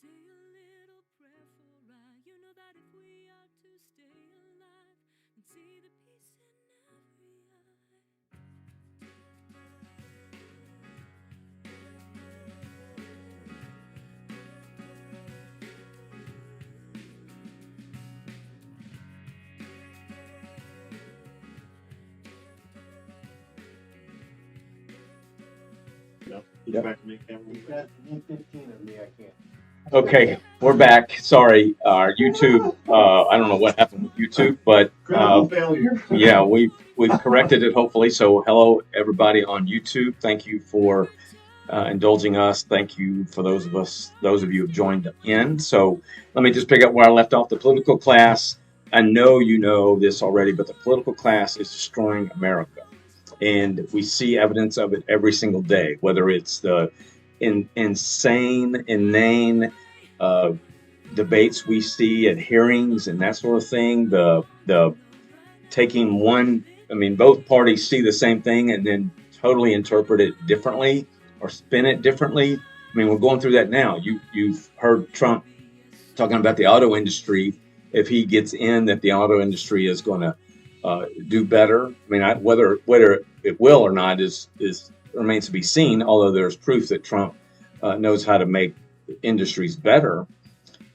say a little prayer for I. You know that if we are to stay alive and see the peace in every eye. Yep. Yep. Back to me, Cameron. You've got 15 of me, I can't. Okay, we're back. Sorry, our YouTube. I don't know what happened with YouTube, but Critical failure. yeah, we've corrected it hopefully. So hello everybody on YouTube. Thank you for indulging us. Thank you for those of you who have joined in. So let me just pick up where I left off. The political class. I know you know this already, but the political class is destroying America, and we see evidence of it every single day. Whether it's the inane debates we see at hearings and that sort of thing. The taking one. I mean, both parties see the same thing and then totally interpret it differently or spin it differently. I mean, we're going through that now. You've heard Trump talking about the auto industry. If he gets in, that the auto industry is going to do better. I mean, whether it will or not is remains to be seen. Although there's proof that Trump knows how to make industries better.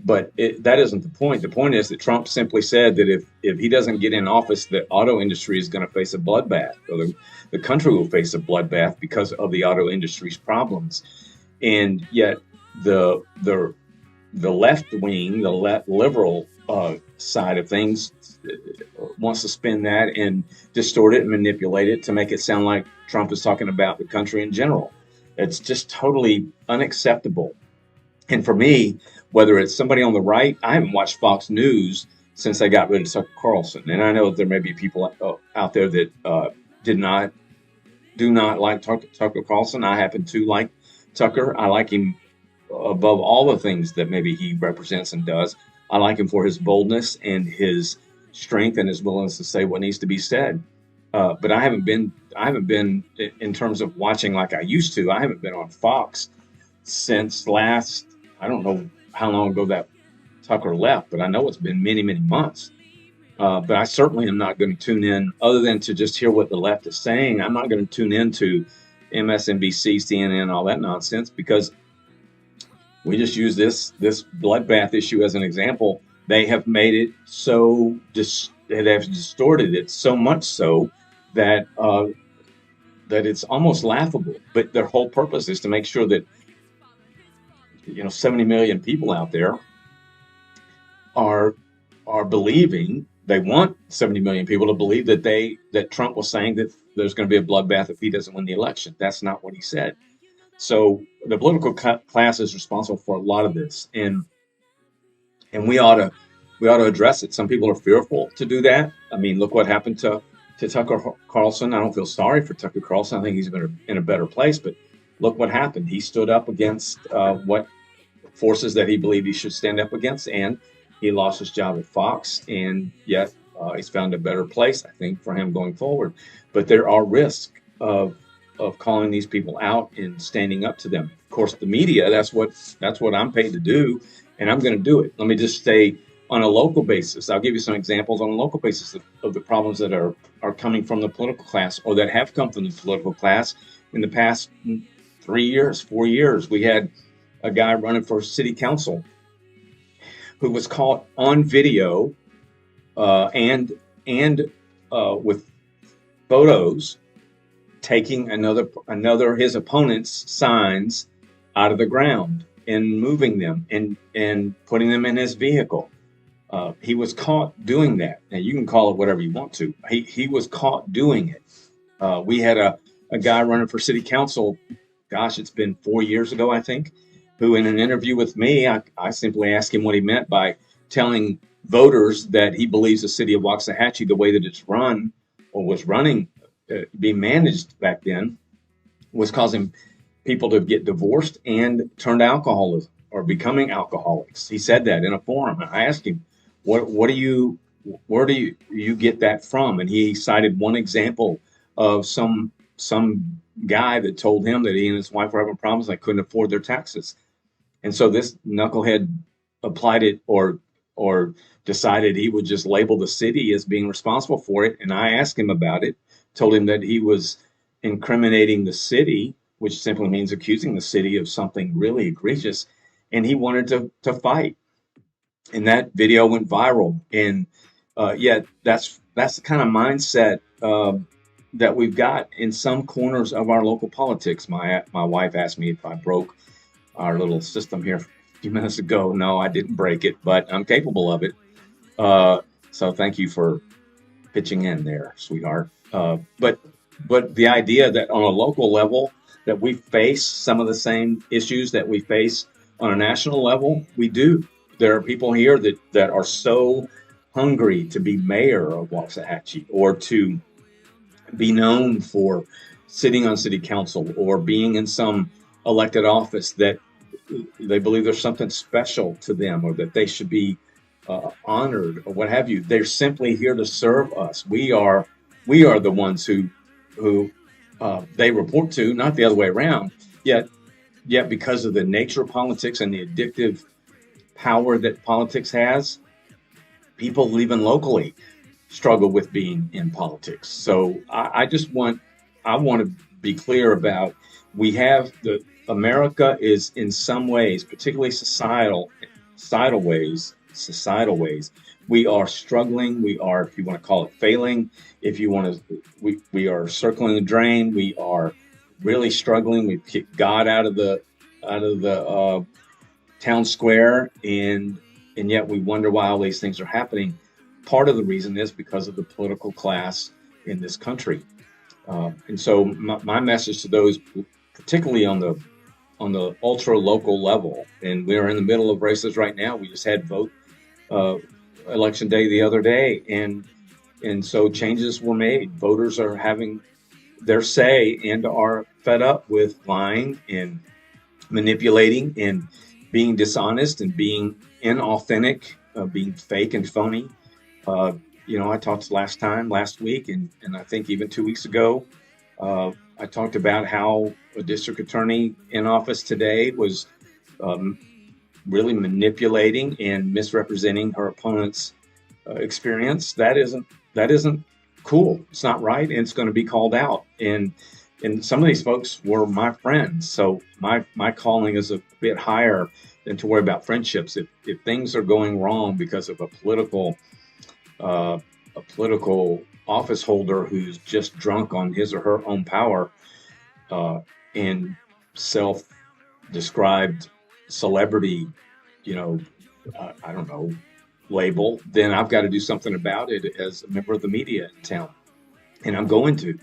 But that isn't the point. The point is that Trump simply said that if he doesn't get in office, the auto industry is going to face a bloodbath, or the country will face a bloodbath because of the auto industry's problems. And yet, the left wing, the liberal side of things, wants to spin that and distort it and manipulate it to make it sound like Trump is talking about the country in general. It's just totally unacceptable. And for me, whether it's somebody on the right, I haven't watched Fox News since they got rid of Tucker Carlson. And I know that there may be people out there that do not like Tucker Carlson. I happen to like Tucker. I like him above all the things that maybe he represents and does. I like him for his boldness and his strength and his willingness to say what needs to be said. But I haven't been in terms of watching like I used to. I haven't been on Fox since last, I don't know how long ago that Tucker left, but I know it's been many, many months. But I certainly am not going to tune in other than to just hear what the left is saying. I'm not going to tune into MSNBC, CNN, all that nonsense, because we just use this bloodbath issue as an example. They have made it so they have distorted it so much so that that it's almost laughable. But their whole purpose is to make sure that 70 million people out there are believing. They want 70 million people to believe that Trump was saying that there's going to be a bloodbath if he doesn't win the election. That's not what he said. So the political class is responsible for a lot of this, and we ought to address it. Some people are fearful to do that. I mean, look what happened to Tucker Carlson. I don't feel sorry for Tucker Carlson. I think he's in a better place, but look what happened. He stood up against what forces that he believed he should stand up against, and he lost his job at Fox, and yet he's found a better place, I think, for him going forward. But there are risks of calling these people out and standing up to them. Of course, the media, that's what I'm paid to do, and I'm going to do it. Let me just say, on a local basis, I'll give you some examples on a local basis of the problems that are coming from the political class, or that have come from the political class in the past 3 years, 4 years. We had a guy running for city council who was caught on video and with photos taking another his opponent's signs out of the ground and moving them and putting them in his vehicle. He was caught doing that. Now, you can call it whatever you want to. He was caught doing it. We had a guy running for city council, gosh, it's been 4 years ago, I think, who in an interview with me, I simply asked him what he meant by telling voters that he believes the city of Waxahachie, the way that it's run or was running, being managed back then, was causing people to get divorced and turn to alcoholism or becoming alcoholics. He said that in a forum. I asked him, where do you get that from? And he cited one example of some guy that told him that he and his wife were having problems. They couldn't afford their taxes. And so this knucklehead applied it or decided he would just label the city as being responsible for it. And I asked him about it, told him that he was incriminating the city, which simply means accusing the city of something really egregious. And he wanted to fight. And that video went viral. And yet that's the kind of mindset that we've got in some corners of our local politics. My wife asked me if I broke our little system here a few minutes ago. No, I didn't break it, but I'm capable of it. So thank you for pitching in there, sweetheart. But the idea that on a local level that we face some of the same issues that we face on a national level, we do. There are people here that are so hungry to be mayor of Waxahachie or to be known for sitting on city council or being in some elected office that they believe there's something special to them or that they should be honored or what have you. They're simply here to serve us. We are the ones who they report to, not the other way around. Yet because of the nature of politics and the addictive power that politics has, people even locally struggle with being in politics. So I want to be clear about, we have America is in some ways, particularly societal ways, we are struggling. We are, if you want to call it failing, if you want to, we are circling the drain. We are really struggling. We've kicked God out of the town square, and yet we wonder why all these things are happening. Part of the reason is because of the political class in this country. And so my message to those, particularly on the ultra local level, and we're in the middle of races right now. We just had election day the other day, and so changes were made. Voters are having their say and are fed up with lying and manipulating and being dishonest and being inauthentic, being fake and phony. I talked last week, and I think even 2 weeks ago, I talked about how a district attorney in office today was really manipulating and misrepresenting her opponent's experience. That isn't cool. It's not right, and it's going to be called out. And some of these folks were my friends, so my calling is a bit higher than to worry about friendships. If things are going wrong because of a political office holder who's just drunk on his or her own power and self-described celebrity, I don't know, label, then I've got to do something about it as a member of the media in town, and I'm going to.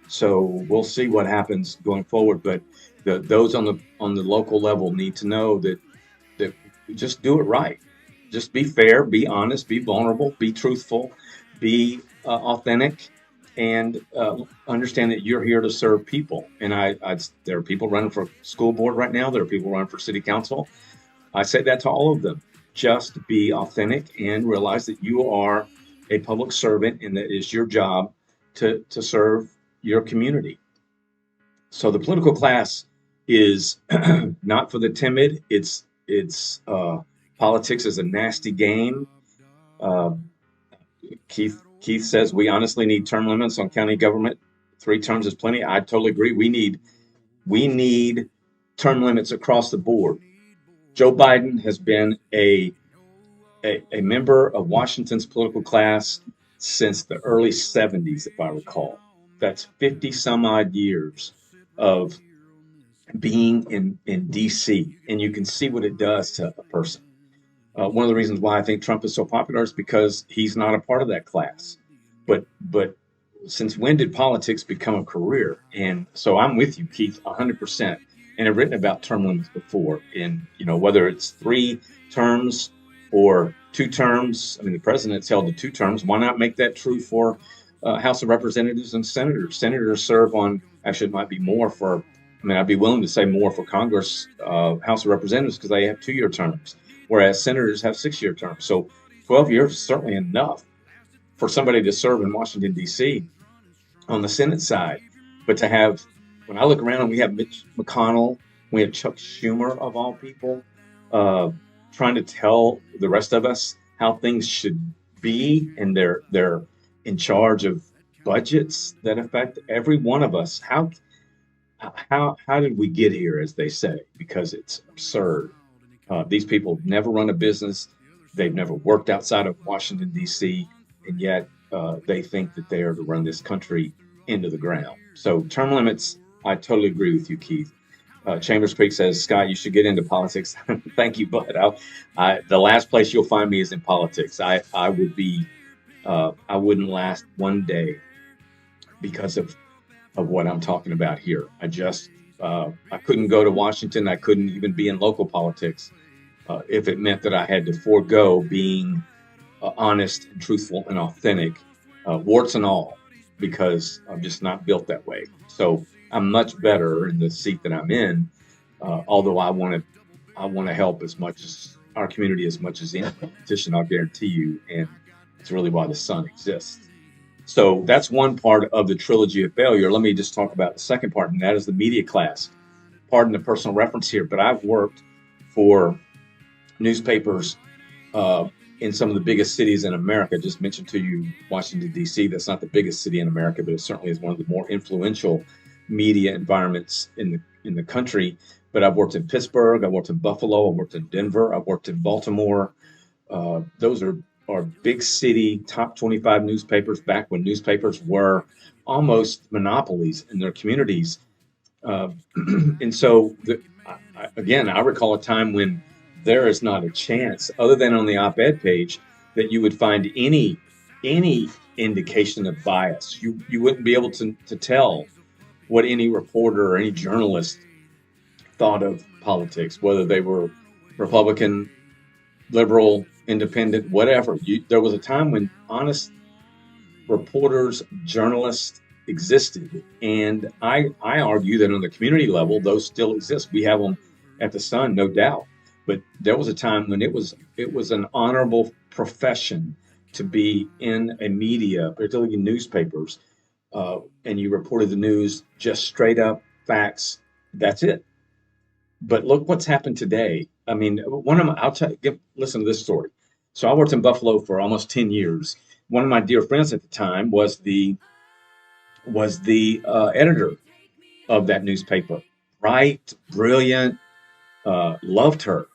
So we'll see what happens going forward. But those on the local level need to know that just do it right. Just be fair, be honest, be vulnerable, be truthful, be authentic, and understand that you're here to serve people. And there are people running for school board right now. There are people running for city council. I say that to all of them. Just be authentic and realize that you are a public servant and that it is your job to serve your community. So the political class is not for the timid. It's politics is a nasty game. Keith says we honestly need term limits on county government. 3 terms is plenty. I totally agree. We need term limits across the board. Joe Biden has been a member of Washington's political class since the early 70s, if I recall. That's 50 some odd years of being in DC, and you can see what it does to a person. One of the reasons why I think Trump is so popular is because he's not a part of that class. But since when did politics become a career? And so I'm with you, Keith, 100%. And I've written about term limits before, and whether it's 3 terms or 2 terms. I mean, the president's held to 2 terms. Why not make that true for House of Representatives and senators? Senators serve on, actually, it might be more for. I mean, I'd be willing to say more for Congress, House of Representatives, because they have 2-year terms, whereas senators have 6-year terms. So 12 years is certainly enough for somebody to serve in Washington, D.C. on the Senate side. But to have, when I look around, we have Mitch McConnell, we have Chuck Schumer, of all people, trying to tell the rest of us how things should be, and they're in charge of budgets that affect every one of us. How did we get here, as they say? Because it's absurd. These people never run a business. They've never worked outside of Washington, D.C., and yet they think that they are to run this country into the ground. So, term limits, I totally agree with you, Keith. Chambers Creek says, Scott, you should get into politics. Thank you, bud. The last place you'll find me is in politics. I would be, I wouldn't last one day because of what I'm talking about here. I couldn't go to Washington. I couldn't even be in local politics if it meant that I had to forego being honest and truthful and authentic, warts and all, because I'm just not built that way. So I'm much better in the seat that I'm in, although I want to help as much as our community as much as any politician, I'll guarantee you, and it's really why the Sun exists. So that's one part of the trilogy of failure. Let me just talk about the second part, and that is the media class. Pardon the personal reference here, but I've worked for newspapers in some of the biggest cities in America. Just mentioned to you Washington, D.C. That's not the biggest city in America, but it certainly is one of the more influential media environments in the country. But I've worked in Pittsburgh, I've worked in Buffalo, I've worked in Denver, I've worked in Baltimore. Those are big city top 25 newspapers back when newspapers were almost monopolies in their communities. And so, again, I recall a time when there is not a chance, other than on the op-ed page, that you would find any indication of bias. You wouldn't be able to tell what any reporter or any journalist thought of politics, whether they were Republican, liberal, independent, whatever. There was a time when honest reporters, journalists existed, and I argue that on the community level, those still exist. We have them at the Sun, no doubt. But there was a time when it was an honorable profession to be in a media, particularly in newspapers, and you reported the news just straight up facts. That's it. But look what's happened today. I mean, listen to this story. So I worked in Buffalo for almost 10 years. One of my dear friends at the time was the editor of that newspaper. Bright, brilliant, loved her.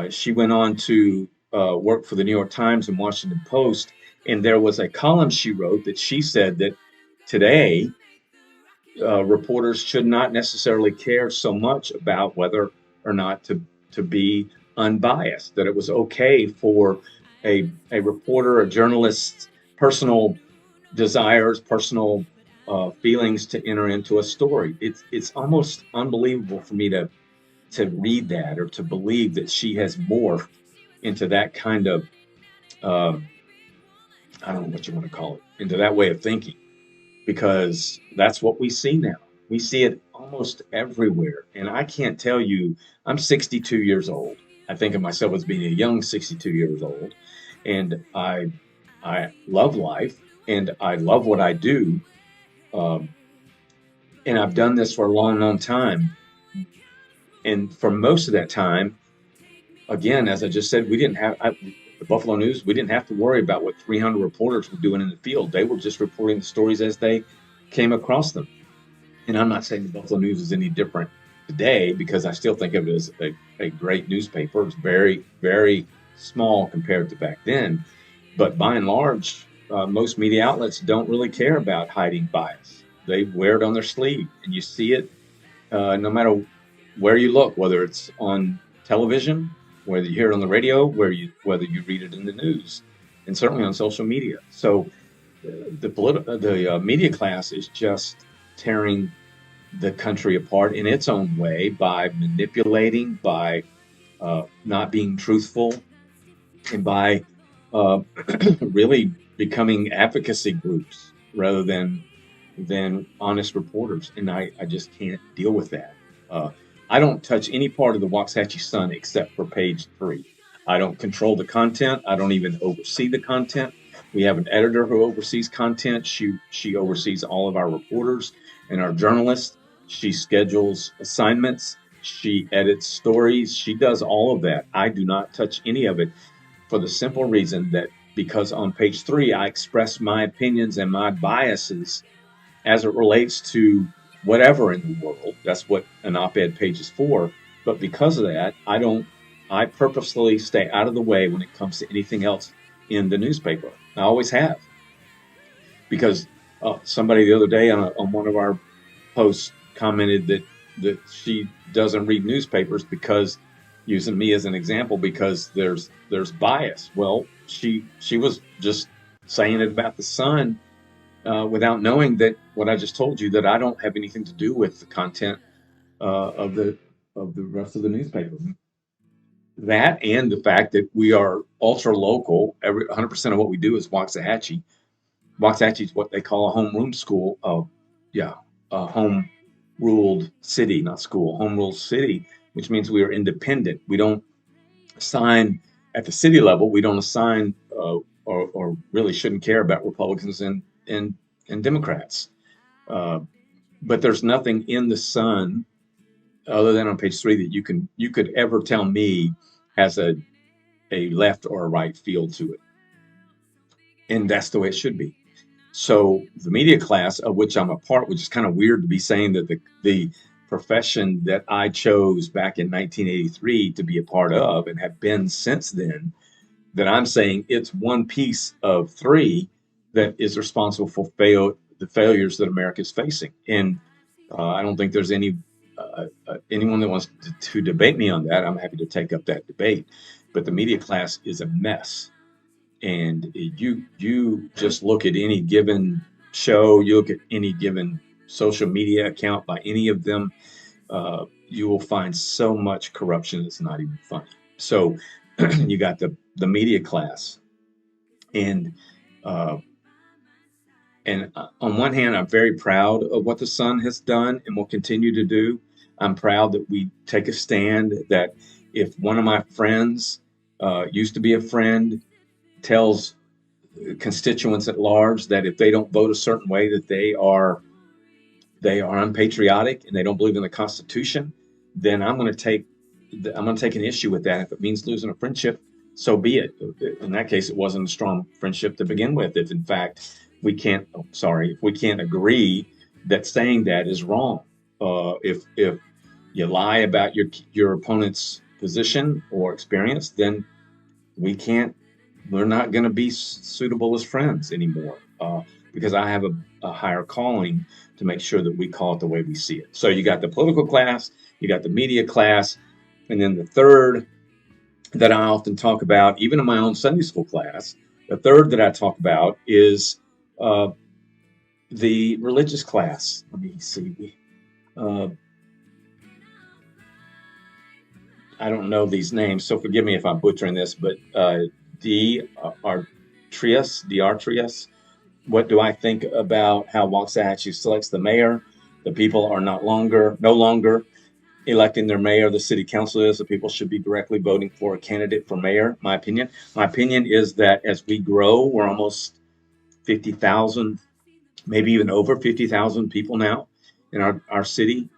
She went on to work for the New York Times and Washington Post, and there was a column she wrote that she said that today reporters should not necessarily care so much about whether or not to be unbiased, that it was okay for a reporter, a journalist's personal desires, personal feelings to enter into a story. It's almost unbelievable for me to read that or to believe that she has morphed into that kind of, I don't know what you want to call it, into that way of thinking, because that's what we see now. We see it almost everywhere. And I can't tell you, I'm 62 years old. I think of myself as being a young 62 years old. And I love life and I love what I do. And I've done this for a long, long time. And for most of that time, again, as I just said, we didn't have the Buffalo News. We didn't have to worry about what 300 reporters were doing in the field. They were just reporting the stories as they came across them. And I'm not saying the Buffalo News is any different today, because I still think of it as a great newspaper. It's very, very small compared to back then. But by and large, most media outlets don't really care about hiding bias. They wear it on their sleeve, and you see it no matter where you look, whether it's on television, whether you hear it on the radio, whether you read it in the news, and certainly on social media. So the media class is just tearing the country apart in its own way by manipulating, by not being truthful, and by really becoming advocacy groups rather than honest reporters. And I just can't deal with that. I don't touch any part of the Waxahachie Sun except for page 3. I don't control the content. I don't even oversee the content. We have an editor who oversees content. She oversees all of our reporters and our journalists. She schedules assignments. She edits stories. She does all of that. I do not touch any of it for the simple reason that because on page 3, I express my opinions and my biases as it relates to whatever in the world. That's what an op-ed page is for. But because of that, I purposely stay out of the way when it comes to anything else in the newspaper. I always have. Because somebody the other day on one of our posts commented that she doesn't read newspapers because, using me as an example, because there's bias. Well, she was just saying it about the Sun without knowing that what I just told you, that I don't have anything to do with the content of the rest of the newspaper. That and the fact that we are ultra local. 100% of what we do is Waxahachie. Waxahachie is what they call a homeroom school. A home ruled city, not school, home ruled city, which means we are independent. We don't assign at the city level. We don't assign or really shouldn't care about Republicans and Democrats. But there's nothing in the Sun other than on page 3 that you could ever tell me has a left or a right feel to it. And that's the way it should be. So the media class, of which I'm a part, which is kind of weird to be saying that the profession that I chose back in 1983 to be a part of and have been since then, that I'm saying it's one piece of 3 that is responsible for the failures that America is facing. And I don't think there's anyone that wants to debate me on that. I'm happy to take up that debate. But the media class is a mess. And you just look at any given show, you look at any given social media account by any of them, you will find so much corruption it's not even funny. So you got the media class, and on one hand, I'm very proud of what the Sun has done and will continue to do. I'm proud that we take a stand, that if one of my friends used to be a friend tells constituents at large that if they don't vote a certain way, that they are unpatriotic and they don't believe in the Constitution, then I'm going to take an issue with that. If it means losing a friendship, so be it. In that case, it wasn't a strong friendship to begin with. If in fact we can't agree that saying that is wrong, if you lie about your opponent's position or experience, then we're not going to be suitable as friends anymore, because I have a higher calling to make sure that we call it the way we see it. So you got the political class, you got the media class, and then the third that I often talk about, even in my own Sunday school class, the third that I talk about is the religious class. Let me see. I don't know these names, so forgive me if I'm butchering this, but D'Artrius. What do I think about how Waxahachie selects the mayor? The people are no longer electing their mayor. The city council is. The people should be directly voting for a candidate for mayor. My opinion is that as we grow, we're almost 50,000, maybe even over 50,000 people now in our city.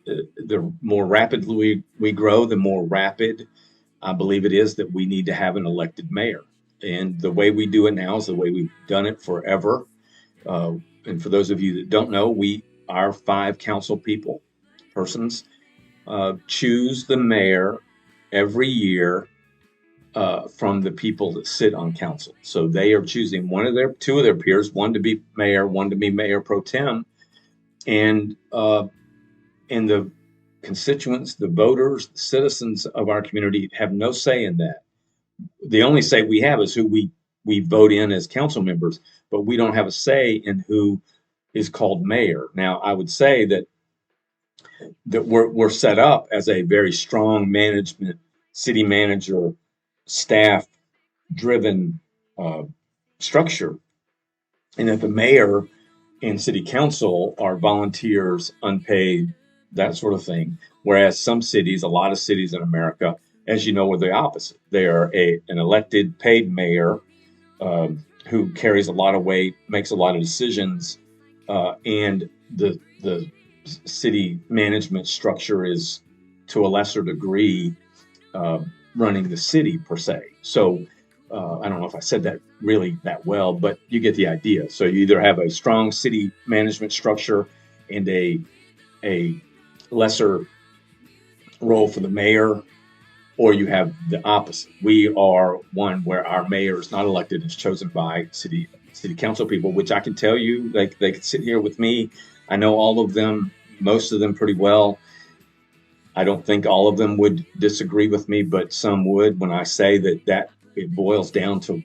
The more rapidly we grow, the more rapid I believe it is that we need to have an elected mayor. And the way we do it now is the way we've done it forever. And for those of you that don't know, our 5 council persons, choose the mayor every year from the people that sit on council. So they are choosing two of their peers, one to be mayor, one to be mayor pro tem. And the constituents, the voters, the citizens of our community have no say in that. The only say we have is who we vote in as council members, but we don't have a say in who is called mayor. Now, I would say that we're set up as a very strong management, city manager, staff-driven structure, and that the mayor and city council are volunteers, unpaid, that sort of thing. Whereas some cities, a lot of cities in America, as you know, are the opposite. They are an elected, paid mayor who carries a lot of weight, makes a lot of decisions, and the city management structure is to a lesser degree, running the city per se. So I don't know if I said that really that well, but you get the idea. So you either have a strong city management structure and a lesser role for the mayor, or you have the opposite. We are one where our mayor is not elected; it's chosen by city council people, which I can tell you, like they could sit here with me. I know all of them, most of them pretty well. I don't think all of them would disagree with me, but some would when I say that it boils down to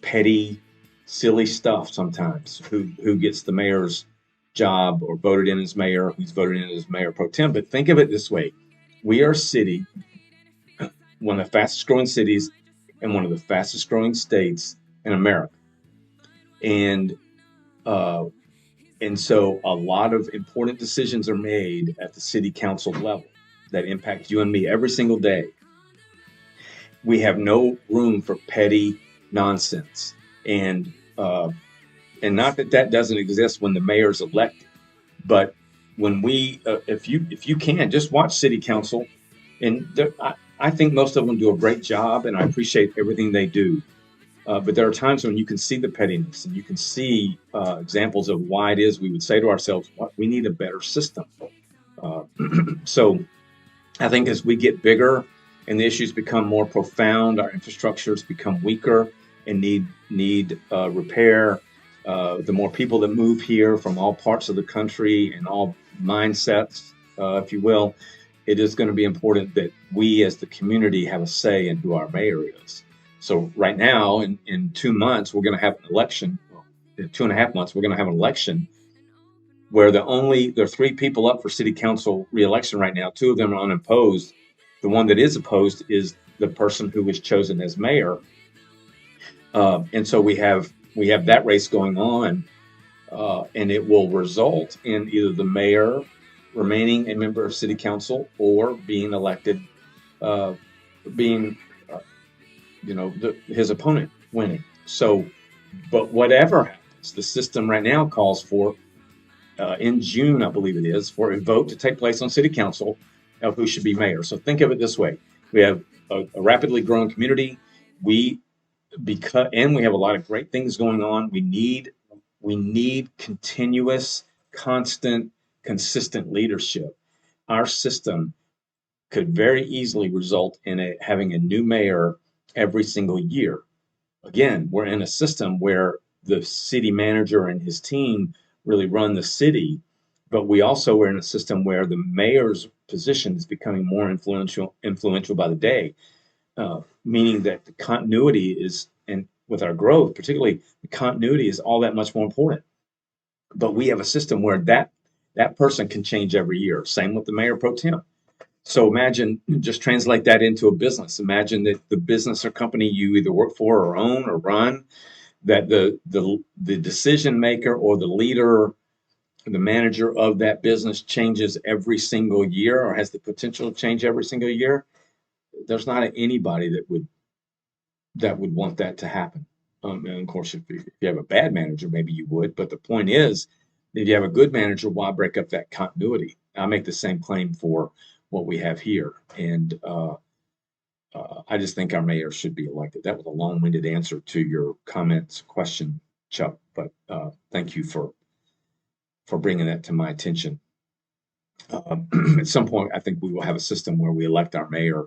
petty, silly stuff sometimes. Who gets the mayor's job or voted in as mayor, who's voted in as mayor pro tem. But think of it this way: we are a city, one of the fastest growing cities, and one of the fastest growing states in America, and uh, so a lot of important decisions are made at the city council level that impact you and me every single day. We have no room for petty nonsense, and not that doesn't exist when the mayor's elected, but when we, if you can just watch city council, and I think most of them do a great job, and I appreciate everything they do. But there are times when you can see the pettiness, and you can see examples of why it is we would say to ourselves, "What we need a better system." So I think as we get bigger and the issues become more profound, our infrastructures become weaker and need repair. The more people that move here from all parts of the country and all mindsets, if you will, it is going to be important that we as the community have a say in who our mayor is. So right now, in 2 months, we're going to have an election. Well, in 2.5 months, we're going to have an election where there are 3 people up for city council reelection right now. 2 of them are unopposed. The one that is opposed is the person who was chosen as mayor. And so we have that race going on, and it will result in either the mayor remaining a member of city council or being elected, his opponent winning. So, but whatever happens, the system right now calls for, in June, I believe it is, for a vote to take place on city council of who should be mayor. So think of it this way: we have a rapidly growing community. We have a lot of great things going on. We need continuous, constant, consistent leadership. Our system could very easily result in having a new mayor every single year. Again, we're in a system where the city manager and his team really run the city, but we also are in a system where the mayor's position is becoming more influential by the day, meaning that the continuity is, and with our growth, particularly, the continuity is all that much more important. But we have a system where that person can change every year. Same with the mayor pro tem. So imagine, just translate that into a business. Imagine that the business or company you either work for or own or run, that the decision maker or the leader, the manager of that business changes every single year or has the potential to change every single year. There's not anybody that would want that to happen. And of course, if you have a bad manager, maybe you would. But the point is, if you have a good manager, why break up that continuity? I make the same claim for what we have here. And I just think our mayor should be elected. That was a long-winded answer to your comments, question, Chuck. But thank you for bringing that to my attention. At some point, I think we will have a system where we elect our mayor,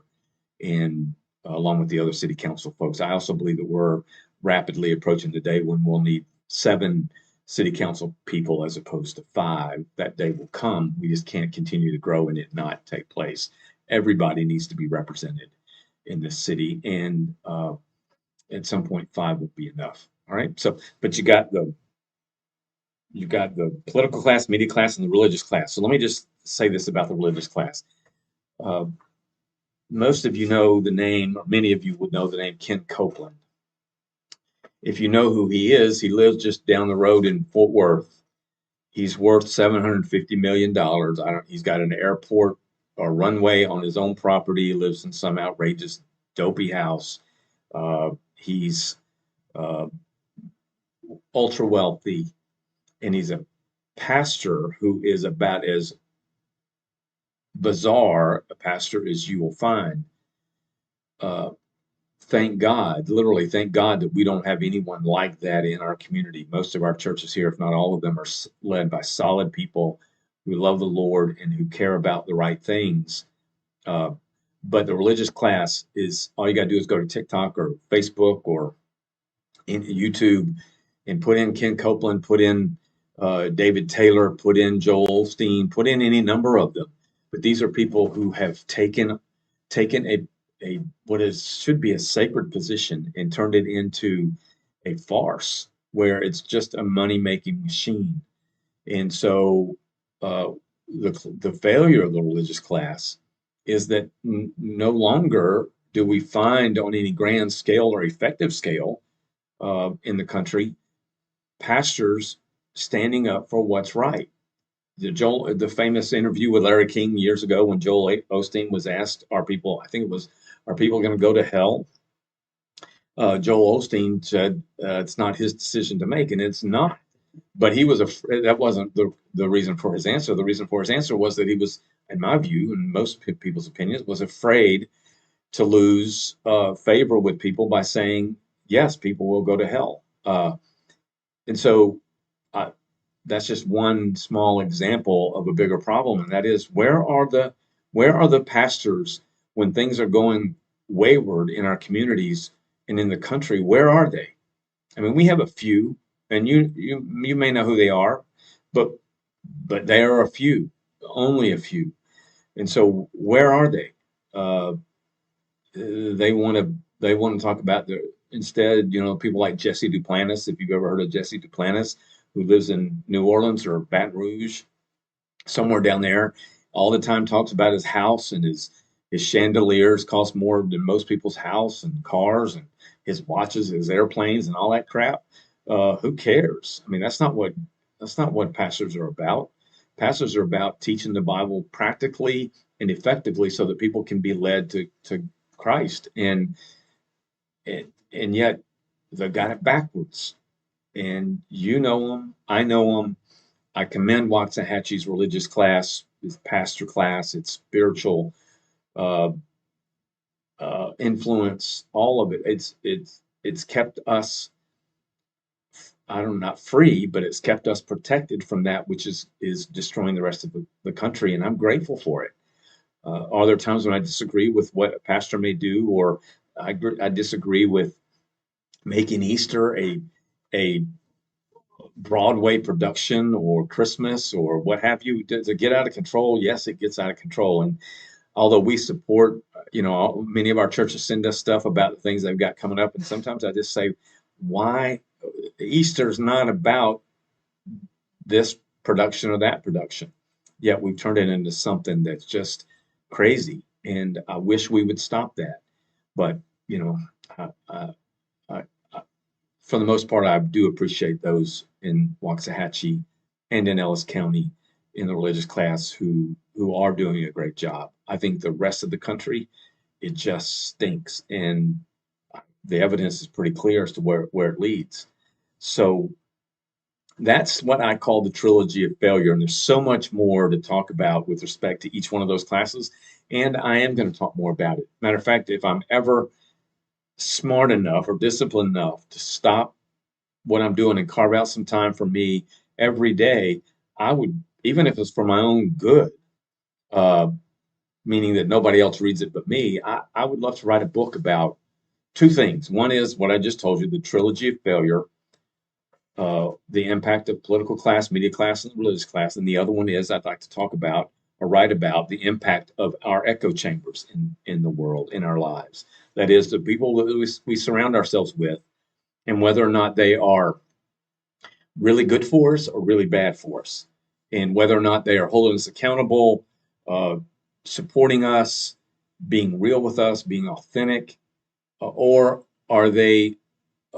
and along with the other city council folks. I also believe that we're rapidly approaching the day when we'll need 7 city council people as opposed to 5. That day will come. We just can't continue to grow and it not take place. Everybody needs to be represented in this city, and at some point 5 will be enough. All right. So, but you got the political class, media class, and the religious class. So let me just say this about the religious class. Most of you know the name, or many of you would know the name Ken Copeland. If you know who he is, he lives just down the road in Fort Worth. He's worth $750 million. He's got an airport or runway on his own property. He lives in some outrageous, dopey house. He's ultra wealthy, and he's a pastor who is about as bizarre, Pastor, as you will find, thank God, literally thank God that we don't have anyone like that in our community. Most of our churches here, if not all of them, are led by solid people who love the Lord and who care about the right things. But the religious class is, all you got to do is go to TikTok or Facebook or in YouTube and put in Ken Copeland, put in David Taylor, put in Joel Osteen, put in any number of them. But these are people who have taken a what is should be a sacred position and turned it into a farce where it's just a money-making machine. And so the failure of the religious class is that no longer do we find on any grand scale or effective scale in the country pastors standing up for what's right. The famous interview with Larry King years ago when Joel Osteen was asked, "Are people? I think it was, are people going to go to hell?" Joel Osteen said it's not his decision to make, and it's not. But he was that wasn't the reason for his answer. The reason for his answer was that he was, in my view, and most people's opinions, was afraid to lose favor with people by saying, yes, people will go to hell. And so that's just one small example of a bigger problem, and that is where are the pastors when things are going wayward in our communities and in the country? Where are they? I mean, we have a few, and you may know who they are, but they are a few, only a few. And so where are they? They want to talk about instead, people like Jesse Duplantis, if you've ever heard of Jesse Duplantis, who lives in New Orleans or Baton Rouge, somewhere down there, all the time talks about his house and his chandeliers cost more than most people's house and cars and his watches, his airplanes, and all that crap. Who cares? I mean, that's not what pastors are about. Pastors are about teaching the Bible practically and effectively so that people can be led to Christ. And yet they've got it backwards. And you know them, I know them. I commend Waxahachie's religious class, its pastor class, its spiritual influence, all of it. It's kept us, I don't know, not free, but it's kept us protected from that which is destroying the rest of the country, and I'm grateful for it. Are there times when I disagree with what a pastor may do, or I disagree with making Easter a Broadway production or Christmas or what have you? Does it get out of control? Yes, it gets out of control. And although we support, many of our churches send us stuff about the things they've got coming up, and sometimes I just say, why? Easter's not about this production or that production. Yet we've turned it into something that's just crazy. And I wish we would stop that. But, I, for the most part, I do appreciate those in Waxahachie and in Ellis County in the religious class who are doing a great job. I think the rest of the country, it just stinks. And the evidence is pretty clear as to where it leads. So that's what I call the trilogy of failure. And there's so much more to talk about with respect to each one of those classes. And I am going to talk more about it. Matter of fact, if I'm ever smart enough or disciplined enough to stop what I'm doing and carve out some time for me every day, I would, even if it's for my own good, meaning that nobody else reads it but me, I would love to write a book about two things. One is what I just told you, the trilogy of failure, the impact of political class, media class, and religious class. And the other one is I'd like to talk about or write about the impact of our echo chambers in the world, in our lives. That is, the people that we surround ourselves with, and whether or not they are really good for us or really bad for us, and whether or not they are holding us accountable, supporting us, being real with us, being authentic, or are they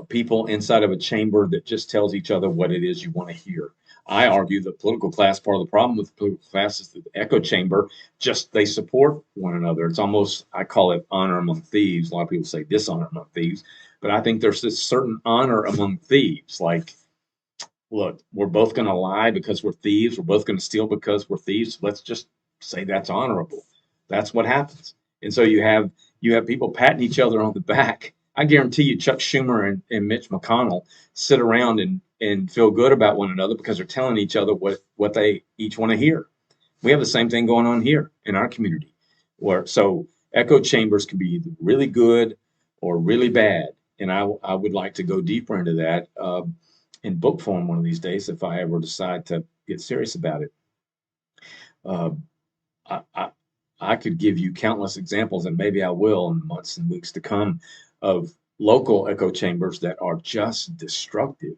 people inside of a chamber that just tells each other what it is you want to hear? I argue the political class, part of the problem with the political class is that the echo chamber, just they support one another. It's almost, I call it honor among thieves. A lot of people say dishonor among thieves, but I think there's this certain honor among thieves. Like, look, we're both going to lie because we're thieves. We're both going to steal because we're thieves. Let's just say that's honorable. That's what happens. And so you have people patting each other on the back. I guarantee you, Chuck Schumer and Mitch McConnell sit around and feel good about one another because they're telling each other what they each want to hear. We have the same thing going on here in our community, where so echo chambers can be either really good or really bad. And I would like to go deeper into that in book form one of these days if I ever decide to get serious about it. Uh, I, I, I could give you countless examples, and maybe I will in the months and weeks to come, of local echo chambers that are just destructive.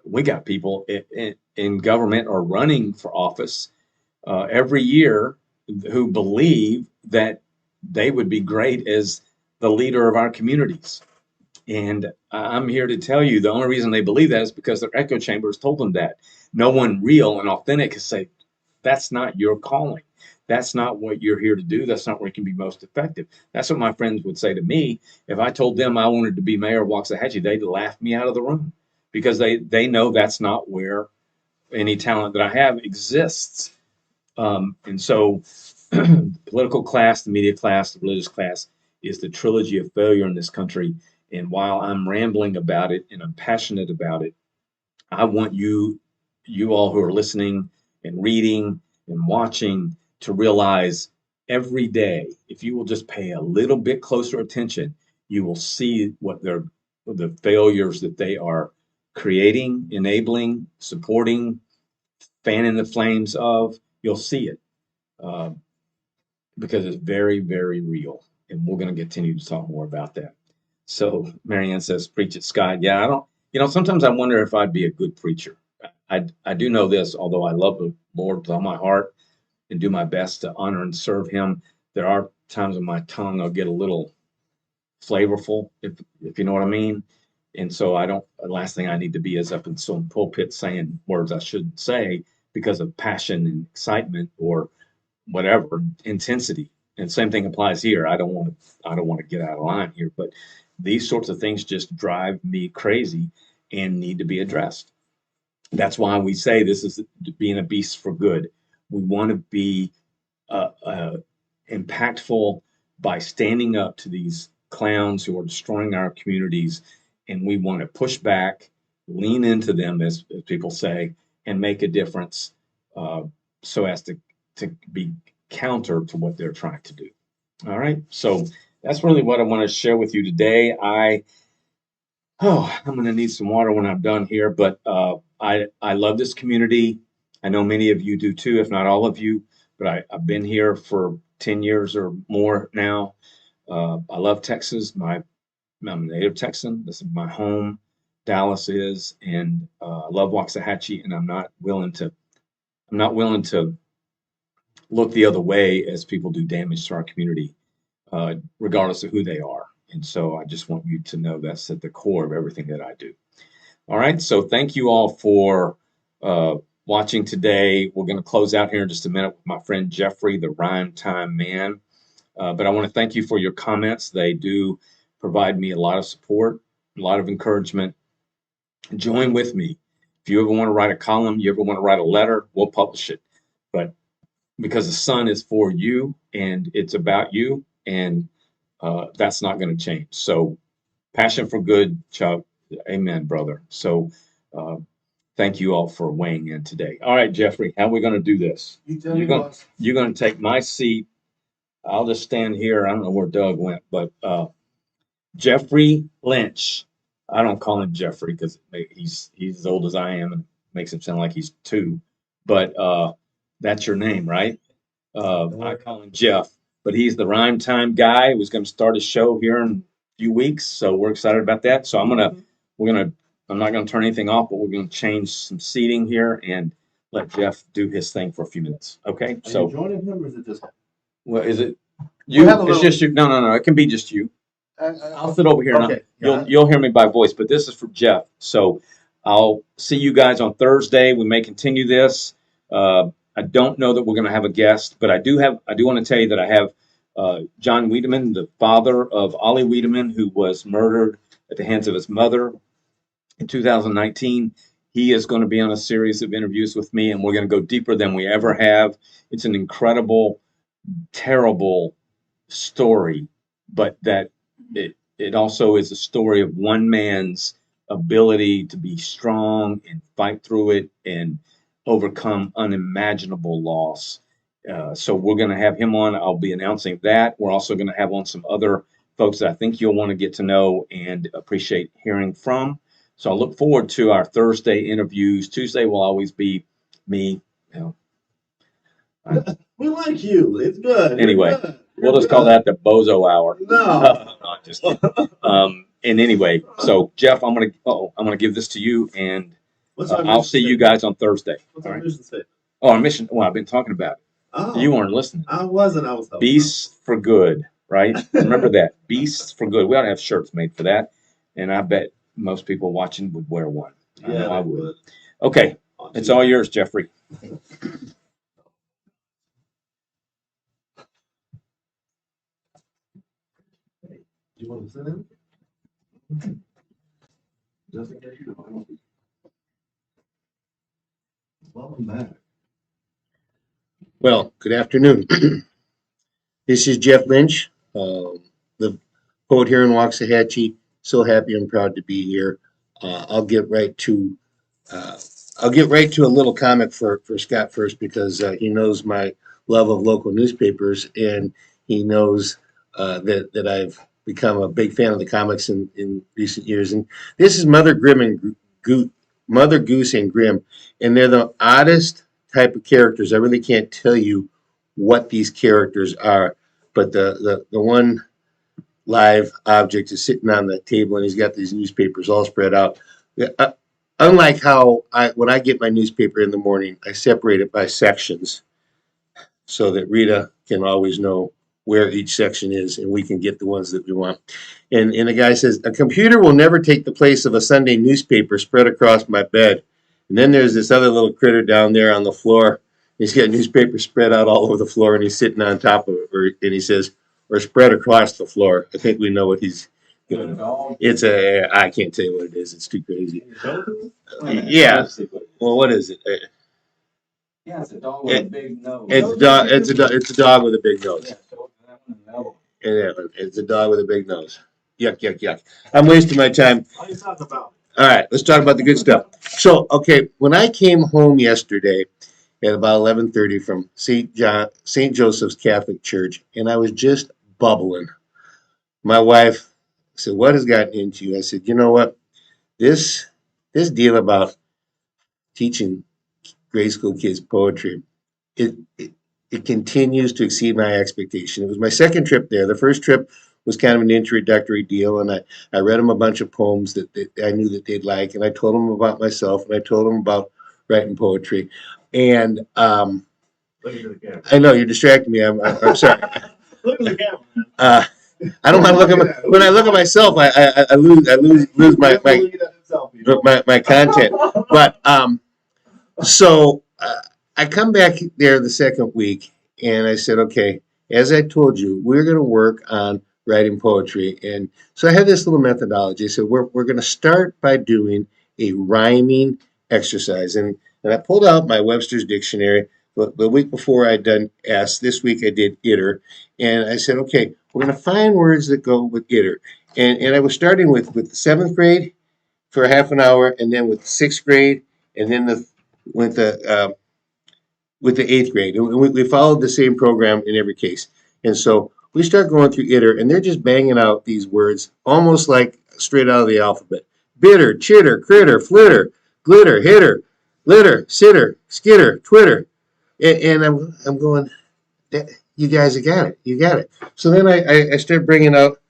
We got people in government or running for office every year who believe that they would be great as the leader of our communities. And I'm here to tell you the only reason they believe that is because their echo chambers told them that. No one real and authentic can say, that's not your calling. That's not what you're here to do. That's not where you can be most effective. That's what my friends would say to me. If I told them I wanted to be mayor of Waxahachie, they'd laugh me out of the room because they know that's not where any talent that I have exists. And so the political class, the media class, the religious class is the trilogy of failure in this country. And while I'm rambling about it and I'm passionate about it, I want you all who are listening and reading and watching to realize every day, if you will just pay a little bit closer attention, you will see the failures that they are creating, enabling, supporting, fanning the flames of. You'll see it uh, because it's very, very real. And we're going to continue to talk more about that. So Marianne says, preach it, Scott. Yeah, I don't, sometimes I wonder if I'd be a good preacher. I do know this, although I love the Lord with all my heart and do my best to honor and serve him, there are times when my tongue will get a little flavorful, if you know what I mean. And so the last thing I need to be is up in some pulpit saying words I shouldn't say because of passion and excitement or whatever intensity. And same thing applies here. I don't want to get out of line here, but these sorts of things just drive me crazy and need to be addressed. That's why we say this is being a beast for good. We want to be uh, uh, impactful by standing up to these clowns who are destroying our communities, and we want to push back, lean into them, as people say, and make a difference, uh, so as to be counter to what they're trying to do. All right, so that's really what I want to share with you today. I'm going to need some water when I'm done here, but I love this community. I know many of you do too, if not all of you, but I've been here for 10 years or more now. I love Texas. I'm a native Texan. This is my home. Dallas is, and I love Waxahachie, and I'm not willing to look the other way as people do damage to our community, regardless of who they are. And so I just want you to know that's at the core of everything that I do. All right. So thank you all for watching today. We're going to close out here in just a minute with my friend Jeffrey, the Rhyme Time Man. But I want to thank you for your comments. They do provide me a lot of support, a lot of encouragement. Join with me. If you ever want to write a column, you ever want to write a letter, we'll publish it. But because the sun is for you and it's about you, and that's not going to change. So, passion for good, Chuck. Amen, brother. So, uh, thank you all for weighing in today. All right, Jeffrey, how are we going to do this? You're going to take my seat. I'll just stand here. I don't know where Doug went, but Jeffrey Lynch. I don't call him Jeffrey because he's as old as I am and makes him sound like he's two. But that's your name, right? I call him Jeff, but he's the Rhyme Time guy who's going to start a show here in a few weeks. So we're excited about that. So I'm not going to turn anything off, but we're going to change some seating here and let Jeff do his thing for a few minutes. Okay. Are So you joining him or is it just? well, is it you? We'll have a It's little- just you. No. It can be just you. I'll sit over here and Okay. you'll hear me by voice, but this is for Jeff. So I'll see you guys on Thursday. We may continue this. I don't know that we're going to have a guest, but I do want to tell you that I have John Wiedemann, the father of Ollie Wiedemann, who was murdered at the hands of his mother in 2019. He is going to be on a series of interviews with me, and we're going to go deeper than we ever have. It's an incredible, terrible story, but that it also is a story of one man's ability to be strong and fight through it and overcome unimaginable loss. So we're going to have him on. I'll be announcing that. We're also going to have on some other folks that I think you'll want to get to know and appreciate hearing from. So I look forward to our Thursday interviews. Tuesday will always be me. You know, We like you. It's good. Anyway, You're good. we'll just call that the bozo hour. No. No, I'm just kidding. And anyway, so Jeff, I'm gonna give this to you, and What's our I'll mission see you statement? guys on Thursday. What's All our right. mission statement? Oh, our mission. Well, I've been talking about it. Oh, You weren't listening. I wasn't. I was helping. Beasts for good, right? Remember that. Beasts for good. We ought to have shirts made for that, and I bet most people watching would wear one. I Yeah, know I they would. would. Okay, it's all yours, Jeffrey. You want to sit in? Just in case you don't. Welcome back. Well, good afternoon. This is Jeff Lynch, the poet here in Waxahachie. So happy and proud to be here. I'll get right to a little comic for Scott first because he knows my love of local newspapers and he knows that I've become a big fan of the comics in recent years. And this is Mother Goose and Grimm, and they're the oddest type of characters. I really can't tell you what these characters are, but the one live object is sitting on the table and he's got these newspapers all spread out. Unlike how when I get my newspaper in the morning, I separate it by sections so that Rita can always know where each section is and we can get the ones that we want. And the guy says, a computer will never take the place of a Sunday newspaper spread across my bed. And then there's this other little critter down there on the floor. He's got newspaper spread out all over the floor and he's sitting on top of it. And he says, or spread across the floor. I think we know what he's doing. It's I can't tell you what it is. It's too crazy. Yeah. Well, what is it? Yeah, it's a dog with a big nose. It's a dog with a big nose. Yeah, it's a dog with a big nose. Yuck, yuck, yuck. I'm wasting my time. What are you talking about? All right, let's talk about the good stuff. So, okay, when I came home yesterday at about 11:30 from St. Joseph's Catholic Church, and I was just bubbling, my wife said, "What has gotten into you?" I said, "You know what? This deal about teaching grade school kids poetry, it continues to exceed my expectation. It was my second trip there. The first trip was kind of an introductory deal, and I read them a bunch of poems that I knew that they'd like, and I told them about myself, and I told them about writing poetry. And Look at the camera. I know you're distracting me. I'm sorry. Look at the camera. I don't want to look at when I look at myself. I lose my content. But so I come back there the second week, and I said, okay, as I told you, we're going to work on writing poetry. And so I had this little methodology. I said, we're going to start by doing a rhyming exercise. And I pulled out my Webster's dictionary. The week before I'd done S, this week I did iter. And I said, okay, we're going to find words that go with iter. And I was starting with the seventh grade for half an hour, and then with the sixth grade, and then with the eighth grade. And we followed the same program in every case. And so we start going through iter, and they're just banging out these words almost like straight out of the alphabet. Bitter, chitter, critter, flitter, glitter, hitter, litter, sitter, skitter, twitter. And I'm going, you guys have got it. You got it. So then I start bringing out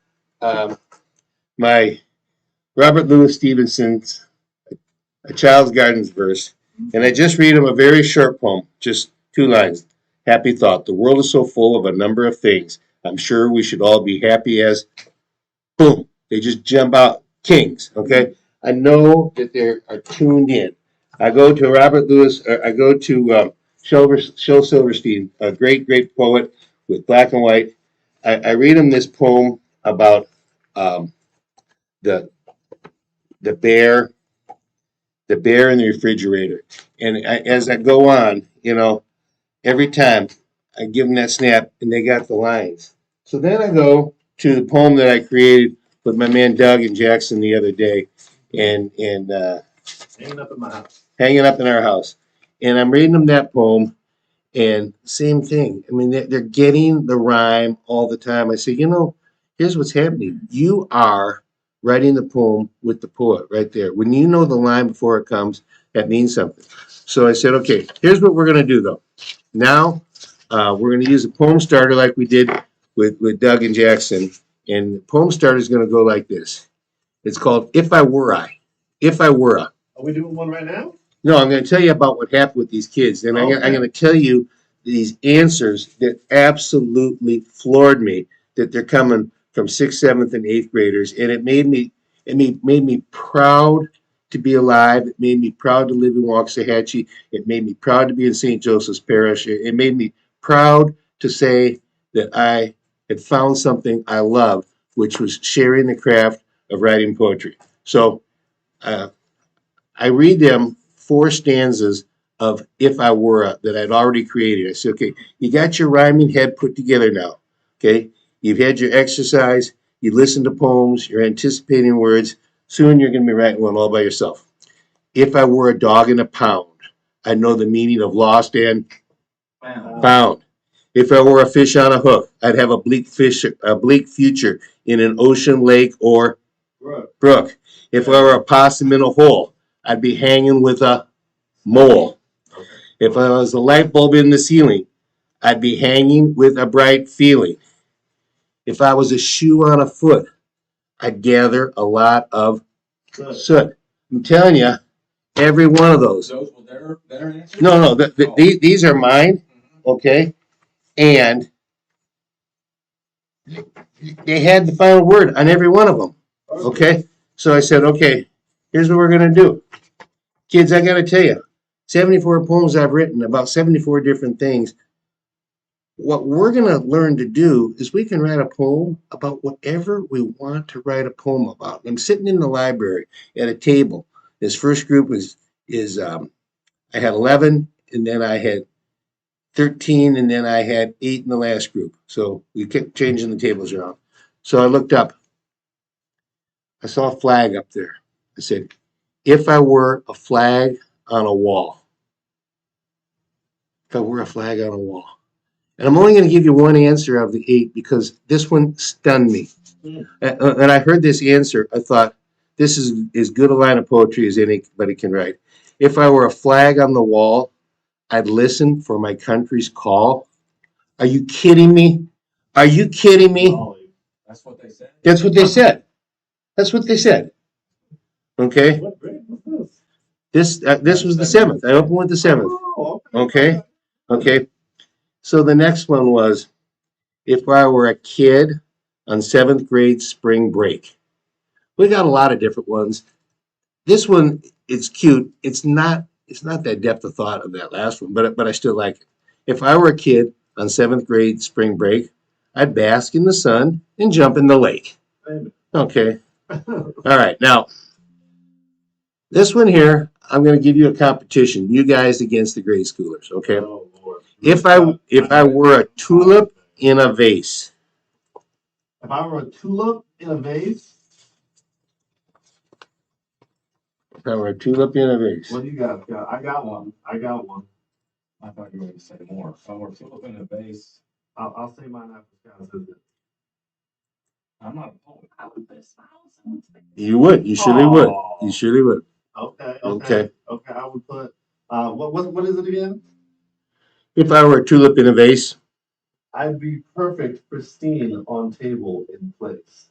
my Robert Louis Stevenson's A Child's Garden's verse. And I just read him a very short poem, just 2 lines. Happy thought. The world is so full of a number of things. I'm sure we should all be happy as, boom, they just jump out kings, okay? I know that they are tuned in. I go to Robert Louis, or I go to Shel Silverstein, a great, great poet with black and white. I read him this poem about the bear, the bear in the refrigerator. And as I go on, every time I give them that snap and they got the lines. So then I go to the poem that I created with my man Doug and Jackson the other day, and Hanging up in my house. hanging up in our house. And I'm reading them that poem, and same thing. I mean, they're getting the rhyme all the time. I say, here's what's happening. You are writing the poem with the poet right there. When you know the line before it comes, that means something. So I said, okay, here's what we're going to do, though. Now, we're going to use a poem starter like we did with Doug and Jackson. And the poem starter is going to go like this. It's called If I Were I. If I Were I. Are we doing one right now? No, I'm going to tell you about what happened with these kids. And I'm going to tell you these answers that absolutely floored me, that they're coming from 6th, 7th, and 8th graders. And it made me proud to be alive. It made me proud to live in Waxahachie. It made me proud to be in St. Joseph's Parish. It made me proud to say that I had found something I love, which was sharing the craft of writing poetry. So I read them 4 stanzas of If I Were that I'd already created. I said, okay, you got your rhyming head put together now. Okay, you've had your exercise, you listen to poems, you're anticipating words. Soon you're going to be writing one all by yourself. If I were a dog in a pound, I'd know the meaning of lost and found. If I were a fish on a hook, I'd have a bleak future in an ocean, lake, or brook. If I were a possum in a hole, I'd be hanging with a mole. If I was a light bulb in the ceiling, I'd be hanging with a bright feeling. If I was a shoe on a foot, I'd gather a lot of soot. I'm telling you, every one of those. Those were their answers? No, these are mine, okay? And they had the final word on every one of them, okay? So I said, okay, here's what we're going to do. Kids, I got to tell you, 74 poems I've written about 74 different things. What we're going to learn to do is we can write a poem about whatever we want to write a poem about. I'm sitting in the library at a table. This first group I had 11, and then I had 13, and then I had 8 in the last group. So we kept changing the tables around. So I looked up. I saw a flag up there. I said, if I were a flag on a wall. If I were a flag on a wall. And I'm only going to give you one answer out of the 8 because this one stunned me. And I heard this answer. I thought, this is as good a line of poetry as anybody can write. If I were a flag on the wall, I'd listen for my country's call. Are you kidding me? Are you kidding me? That's what they said. That's what they said. That's what they said. Okay. What grade was this? This was the 7th. I opened with the 7th. Oh, Okay. Okay. So the next one was, if I were a kid on 7th grade spring break. We got a lot of different ones. This one, it's cute. It's not that depth of thought of that last one, but I still like it. If I were a kid on 7th grade spring break, I'd bask in the sun and jump in the lake. Okay. All right. Now, this one here, I'm going to give you a competition. You guys against the grade schoolers. Okay. Oh, Lord. If I were a tulip in a vase. If I were a tulip in a vase, If I were a tulip in a vase. what do you got? I got one. I got one. I thought you were going to say more. If I were to look in a vase, I'll say mine after Scott says it. I'm not a poet. I would put a smile on someone's face. You would. You surely would. You surely would. Okay. Okay. I would put. What is it again? If I were a tulip in a vase. I'd be perfect, pristine, on table, in place.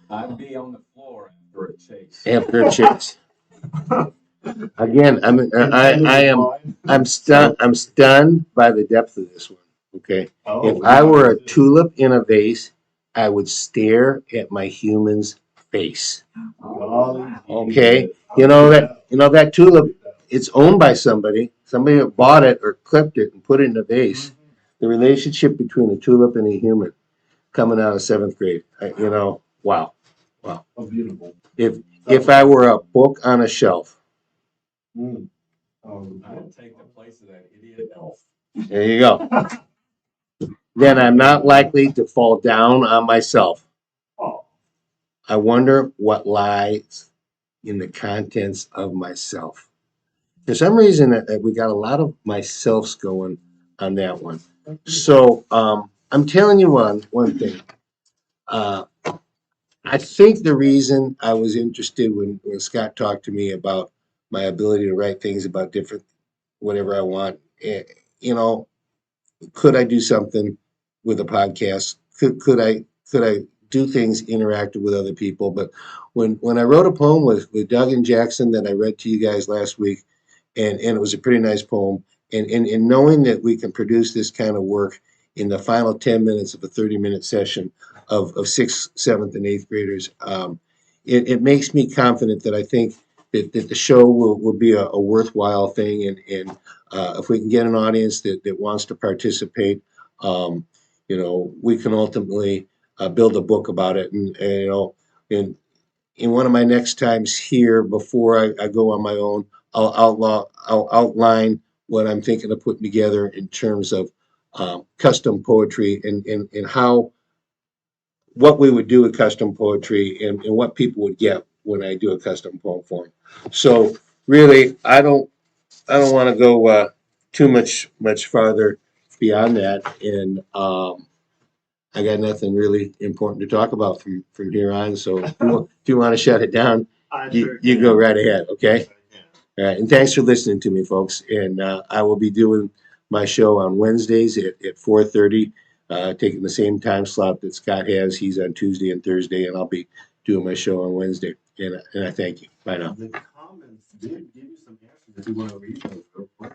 I'd be on the floor after a chase. After a chase. Again, I'm stunned by the depth of this one. Okay. If I were a tulip in a vase, I would stare at my human's face. Okay. You know that tulip, it's owned by somebody. Somebody bought it or clipped it and put it in a vase. The relationship between a tulip and a human coming out of 7th grade. Wow. Oh, beautiful. If I were a book on a shelf, I'd take the place of that idiot elf. There you go. Then I'm not likely to fall down on myself. Oh. I wonder what lies in the contents of myself. For some reason, we got a lot of myselfs going on that one. So I'm telling you one thing. I think the reason I was interested when Scott talked to me about my ability to write things about different, whatever I want, you know, could I do something with a podcast? Could I do things interactive with other people? But when I wrote a poem with Doug and Jackson that I read to you guys last week, and it was a pretty nice poem, and knowing that we can produce this kind of work in the final 10 minutes of a 30-minute session of sixth, seventh, and eighth graders, it makes me confident that I think that the show will be a worthwhile thing, and if we can get an audience that wants to participate, we can ultimately build a book about it. And in one of my next times here, before I go on my own, I'll outline what I'm thinking of putting together in terms of custom poetry and how what we would do with custom poetry and what people would get when I do a custom poem for them. So really, I don't want to go too much farther beyond that, and I got nothing really important to talk about from here on. So if you want to shut it down, you go right ahead. Okay. All right. And thanks for listening to me, folks. And I will be doing my show on Wednesdays at 4:30, taking the same time slot that Scott has. He's on Tuesday and Thursday, and I'll be doing my show on Wednesday. And I thank you. Bye now. The comments did give you some answers if you want to read those real quick.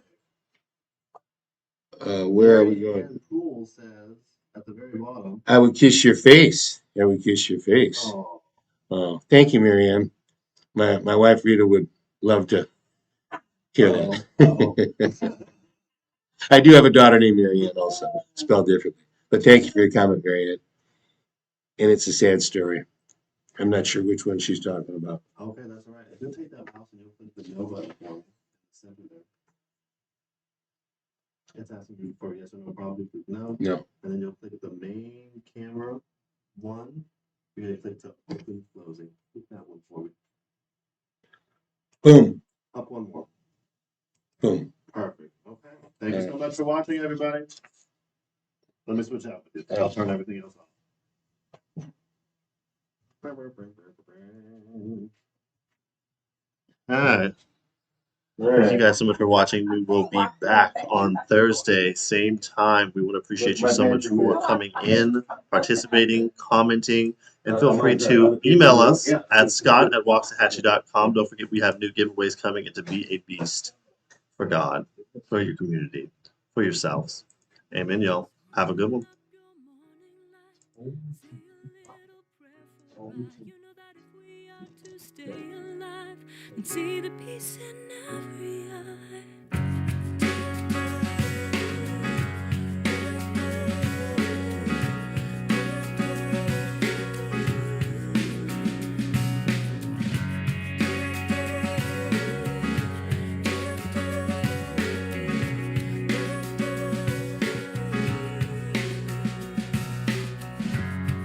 Where are we going? Ann Poole says at the very bottom. I would kiss your face. I would kiss your face. Oh, thank you, Marianne. My wife Rita would love to hear that. I do have a daughter named Marianne also, spelled differently. But thank you for your comment, Marianne. And it's a sad story. I'm not sure which one she's talking about. Okay, that's all right. If you'll take that mouse and you'll click the no button for me, send it there. It's asking you for yes or no, probably click no. No. And then you'll click the main camera one. You're gonna click to open closing. Click that one for me. Boom. Up one more. Boom. Perfect. Okay. Thank you so much for watching, everybody. Let me switch out with this. I'll turn everything else off. All right. Thank you guys so much for watching. We will be back on Thursday, same time. We would appreciate you so much for coming in, participating, commenting, and feel free to email us at scott@waxahachie.com. Don't forget we have new giveaways coming, and to be a beast for God, for your community, for yourselves. Amen, y'all. Have a good one. Stay alive and see the peace in every eye.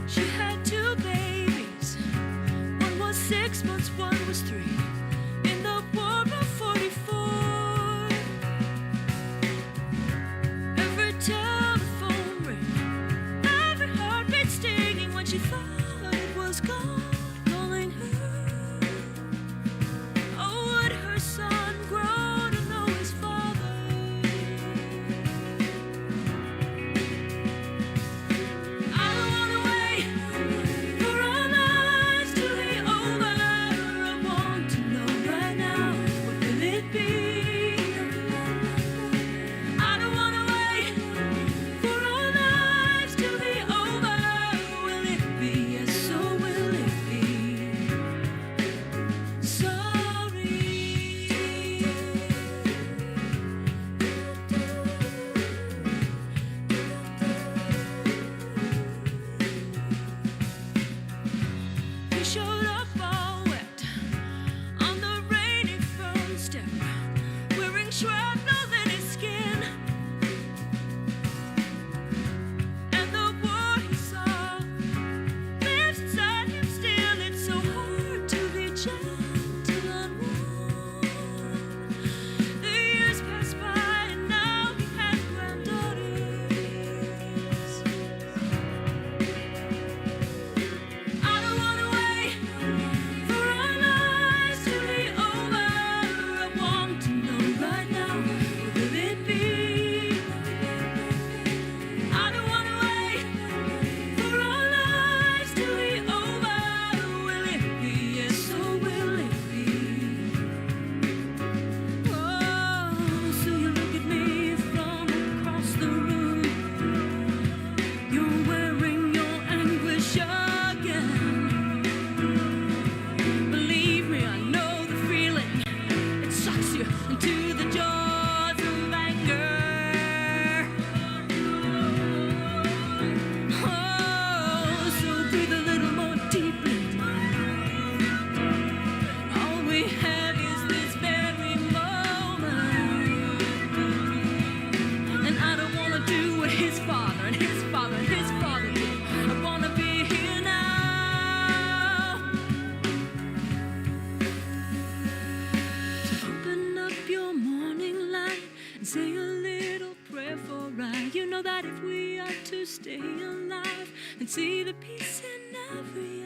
She had 2 babies. One was 6 months, one was 3. In the war of 44, know that if we are to stay alive and see the peace in every